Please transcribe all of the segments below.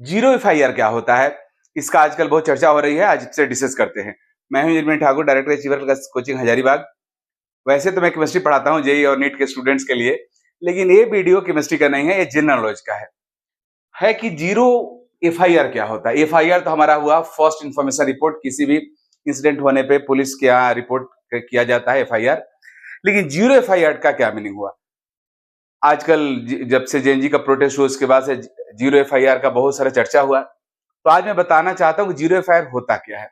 Zero FIR क्या होता है? इसका आजकल बहुत चर्चा हो रही है, आज इससे डिस्कस करते हैं। मैं हूं Nirmal Thakur, director achiever class coaching Hazaribagh. वैसे तो मैं केमिस्ट्री पढ़ाता हूं जेईई और नीट के स्टूडेंट्स के लिए, लेकिन ये वीडियो केमिस्ट्री का नहीं है, ये जनरल नॉलेज का है कि जीरो एफआईआर क्या होता है? एफआईआर तो हमारा हुआ फर्स्ट इन्फॉर्मेशन रिपोर्ट, किसी भी इंसिडेंट होने पे पुलिस के यहाँ रिपोर्ट किया जाता है एफआईआर। लेकिन जीरो एफआईआर का क्या मीनिंग हुआ? आजकल जब से जेएनजी का प्रोटेस्ट हुआ उसके बाद से जीरो एफआईआर का बहुत सारा चर्चा हुआ। तो आज मैं बताना चाहता हूँ कि जीरो एफआईआर होता क्या है।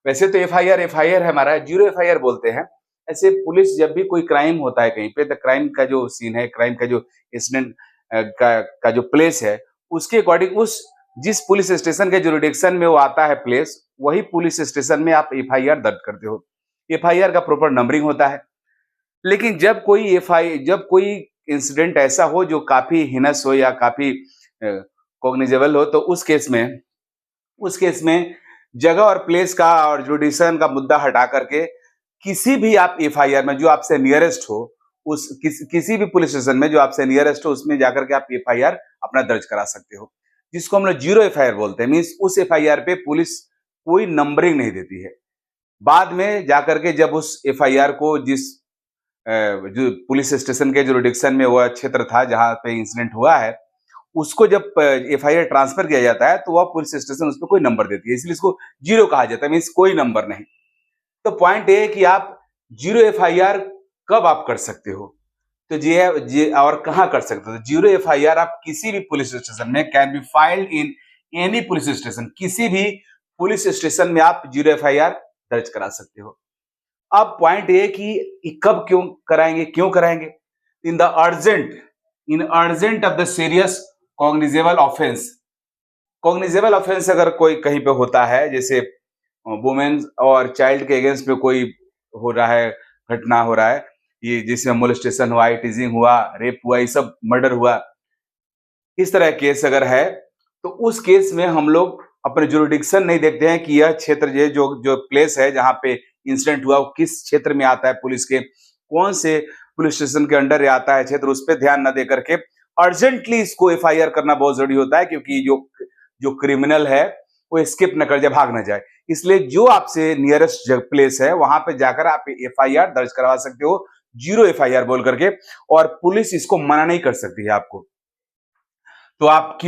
वैसे तो एफआईआर एफआईआर है हमारा, जीरो एफआईआर बोलते हैं। ऐसे पुलिस जब भी कोई क्राइम होता है कहीं पे, तो क्राइम का जो सीन है, क्राइम का जो इंसिडेंट का जो प्लेस है, उसके अकॉर्डिंग उस जिस पुलिस स्टेशन के जुरिडिक्शन में वो आता है प्लेस, वही पुलिस स्टेशन में आप एफआईआर दर्ज करते हो। एफआईआर का प्रॉपर नंबरिंग होता है। लेकिन जब कोई इंसिडेंट ऐसा हो जो काफी हिनस हो या काफी कॉग्निजेबल हो, तो उस केस में जगह और प्लेस का और जुडिशन का मुद्दा हटा करके किसी भी आप एफआईआर में जो आपसे नियरेस्ट हो, किसी भी पुलिस स्टेशन में जो आपसे नियरेस्ट हो, उसमें जाकर के आप एफआईआर अपना दर्ज करा सकते हो, जिसको हम लोग जीरो एफआईआर बोलते हैं। मीन्स उस एफआईआर पे पुलिस कोई नंबरिंग नहीं देती है। बाद में जाकर के जब उस एफआईआर को जो पुलिस स्टेशन के जुरिडिक्शन में वह क्षेत्र था जहां पे इंसिडेंट हुआ है, उसको जब एफआईआर ट्रांसफर किया जाता है, तो वह पुलिस स्टेशन उस पर कोई नंबर देती है, इसलिए इसको जीरो कहा जाता है। मीन्स कोई नंबर नहीं। तो पॉइंट ये है कि आप जीरो एफआईआर कब आप कर सकते हो, तो जी और कहां कर सकते हो? तो जीरो एफआईआर आप किसी भी पुलिस स्टेशन में, can be filed in any police station, किसी भी पुलिस स्टेशन में आप जीरो एफआईआर दर्ज करा सकते हो। अब पॉइंट ये कि कब क्यों कराएंगे? In the urgent of the serious cognizable offence. Cognizable offence अगर कोई कहीं पे होता है, जैसे वुमेन और चाइल्ड के अगेंस्ट में कोई हो रहा है, घटना हो रहा है, ये जिसमें मोलेस्टेशन हुआ, टीजिंग हुआ, रेप हुआ, ये सब मर्डर हुआ, इस तरह केस अगर है, तो उस केस में हम लोग अपने जुरिडिक्शन नहीं देखते हैं कि यह क्षेत्र जो जो प्लेस है जहां पे इंसिडेंट हुआ, वो किस क्षेत्र में आता है, पुलिस के कौन से पुलिस स्टेशन के अंडर आता है क्षेत्र, उस पर ध्यान न दे करके अर्जेंटली इसको एफआईआर करना बहुत जरूरी होता है, क्योंकि जो क्रिमिनल है वो स्किप न कर जाए, भाग न जाए। इसलिए जो आपसे नियरेस्ट प्लेस है वहां पे जाकर आप एफआईआर दर्ज करवा सकते हो, जीरो एफआईआर बोल करके, और पुलिस इसको मना नहीं कर सकती है आपको। तो आप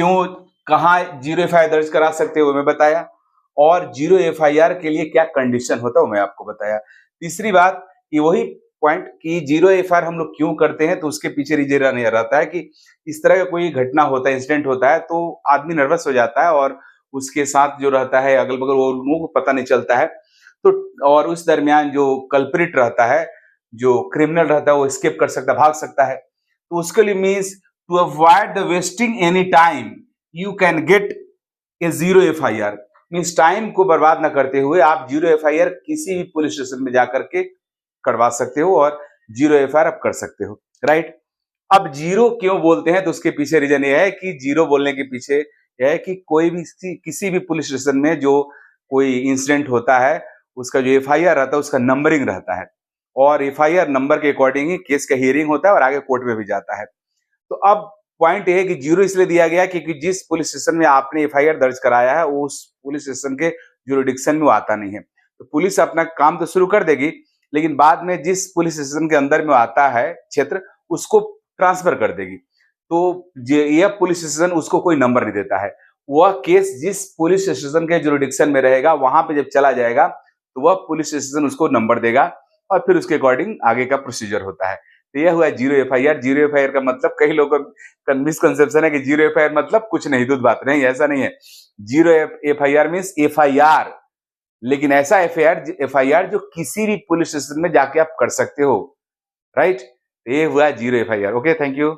कहां जीरो एफआईआर दर्ज करा सकते हो मैं बताया, और जीरो एफआईआर के लिए क्या कंडीशन होता है मैं आपको बताया। तीसरी बात, ये वही पॉइंट कि जीरो एफआईआर हम लोग क्यों करते हैं, तो उसके पीछे रीजन ये रहता है कि इस तरह का कोई घटना होता है, इंसिडेंट होता है, तो आदमी नर्वस हो जाता है और उसके साथ जो रहता है अगल बगल, वो लोगों को पता नहीं चलता है। तो और उस दरमियान जो कल्प्रिट रहता है, जो क्रिमिनल रहता है, वो स्केप कर सकता है, भाग सकता है। तो उसके लिए means to avoid the wasting any time you can get a zero FIR. Means time को बर्बाद ना करते हुए आप जीरो एफआईआर किसी भी पुलिस स्टेशन में जाकर के करवा सकते हो और जीरो एफआईआर आप कर सकते हो, राइट। अब जीरो क्यों बोलते हैं, तो उसके पीछे रीजन ये है कि जीरो बोलने के पीछे यह है कि कोई भी किसी भी पुलिस स्टेशन में जो कोई इंसिडेंट होता है, उसका जो एफआईआर रहता है उसका नंबरिंग रहता है, और एफआईआर नंबर के अकॉर्डिंग ही केस का हियरिंग होता है और आगे कोर्ट में भी जाता है। तो अब पॉइंट ये है कि जीरो इसलिए दिया गया क्योंकि जिस पुलिस स्टेशन में आपने एफआईआर दर्ज कराया है, उस पुलिस स्टेशन के जुरिडिक्शन में वो आता नहीं है। तो पुलिस अपना काम तो शुरू कर देगी, लेकिन बाद में जिस पुलिस स्टेशन के अंदर में आता है क्षेत्र, उसको ट्रांसफर कर देगी। तो यह पुलिस स्टेशन उसको कोई नंबर नहीं देता है। वह केस जिस पुलिस स्टेशन के जुरिडिक्शन में रहेगा, वहां पे जब चला जाएगा, तो वह पुलिस स्टेशन उसको नंबर देगा और फिर उसके अकॉर्डिंग आगे का प्रोसीजर होता है। तो यह हुआ जीरो एफआईआर। जीरो एफआईआर का मतलब, कई लोगों का मिसकंसेप्शन है कि जीरो एफआईआर मतलब कुछ नहीं, दूध बात नहीं, ऐसा नहीं है। जीरो एफआईआर मीन्स एफआईआर, लेकिन ऐसा एफआईआर जो किसी भी पुलिस स्टेशन में जाके आप कर सकते हो, राइट। ये हुआ zero FIR. Okay, thank you.